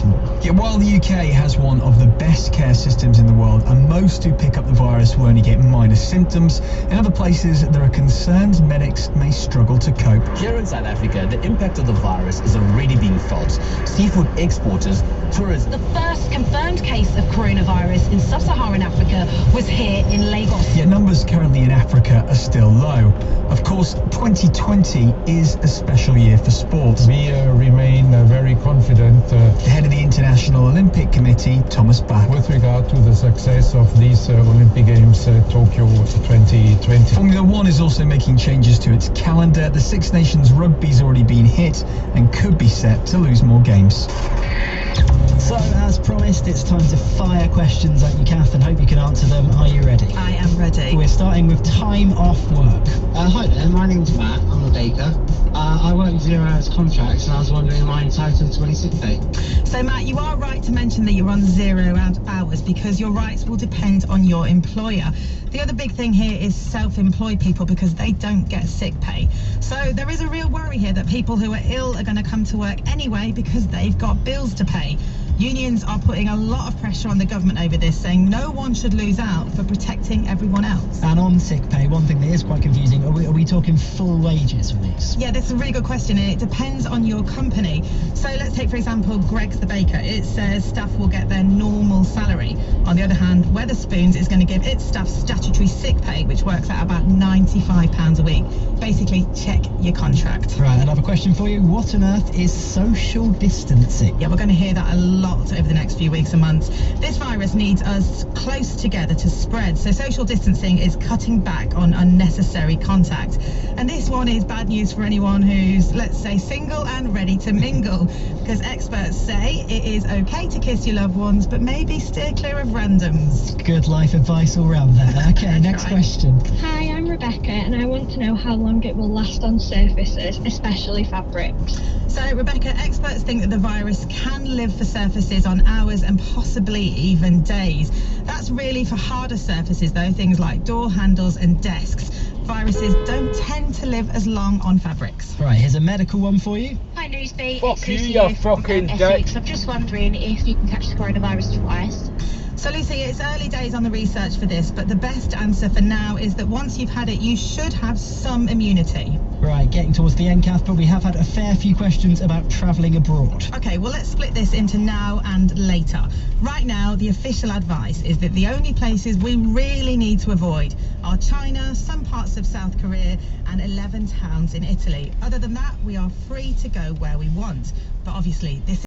more. Yeah, while the UK has one of the best care systems in the world, and most who pick up the virus will only get minor symptoms, in other places there are concerns medics may struggle to cope. Here in South Africa, the impact of the virus is already being felt. Seafood exporters, tourists. The first confirmed case of coronavirus in sub-Saharan Africa was here in Lagos. Yet numbers currently in Africa are still low. Of course, 2020 is a special year for sport. We remain very confident. The head of the International Olympic Committee, Thomas Bach. With regard to the success of these Olympic Games, Tokyo 2020. Formula One is also making changes to its calendar. The Six Nations rugby's already been hit and could be set to lose more games. So, as promised, it's time to fire questions at you, Kath, and hope you can answer them. Are you ready? I am ready. We're starting with time off work. Hi there, my name's Matt. I'm a baker. I work 0 hours contracts, and I was wondering, am I entitled to any sick pay? So, Matt, you are right to mention that you're on 0 hours because your rights will depend on your employer. The other big thing here is self-employed people because they don't get sick pay. So there is a real worry here that people who are ill are going to come to work anyway because they've got bills to pay. Unions are putting a lot of pressure on the government over this, saying no one should lose out for protecting everyone else. And on sick pay, one thing that is quite confusing, are we talking full wages for these? Yeah, that's a really good question, and it depends on your company. So let's take, for example, Greg's the baker. It says staff will get their normal salary. On the other hand, Weatherspoons is going to give its staff statutory sick pay, which works out about £95 a week. Basically, check your contract. Right, another question for you. What on earth is social distancing? Yeah, we're going to hear that a lot over the next few weeks and months. This virus needs us close together to spread, so social distancing is cutting back on unnecessary contact. And this one is bad news for anyone who's, let's say, single and ready to mingle, because experts say it is okay to kiss your loved ones, but maybe steer clear of randoms. Good life advice all round there. Okay, next question. Hi, I'm Rebecca, and I want to know how long it will last on surfaces, especially fabrics. So, Rebecca, experts think that the virus can live for surfaces on hours and possibly even days. That's really for harder surfaces, though, things like door handles and desks. Viruses don't tend to live as long on fabrics. Right, here's a medical one for you. Hi, Newsbeat. Fuck you, you fucking dick. I'm just wondering if you can catch the coronavirus twice. So, Lucy, it's early days on the research for this, but the best answer for now is that once you've had it, you should have some immunity. Right, getting towards the end, Kath, but we have had a fair few questions about travelling abroad. Okay, well, let's split this into now and later. Right now, the official advice is that the only places we really need to avoid are China, some parts of South Korea, and 11 towns in Italy. Other than that, we are free to go where we want. But obviously, this